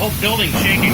whole building's shaking.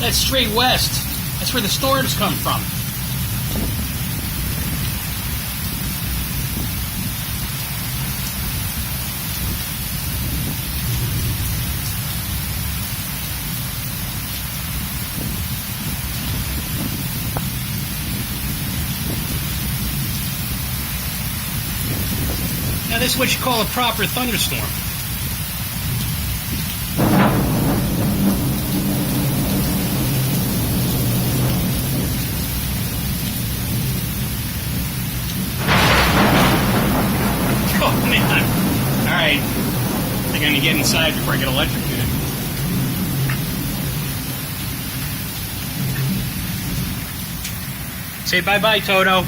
That's straight west. That's where the storms come from. Now this is what you call a proper thunderstorm. Oh man. Alright. I'm gonna get inside before I get electrocuted. Say bye-bye, Toto.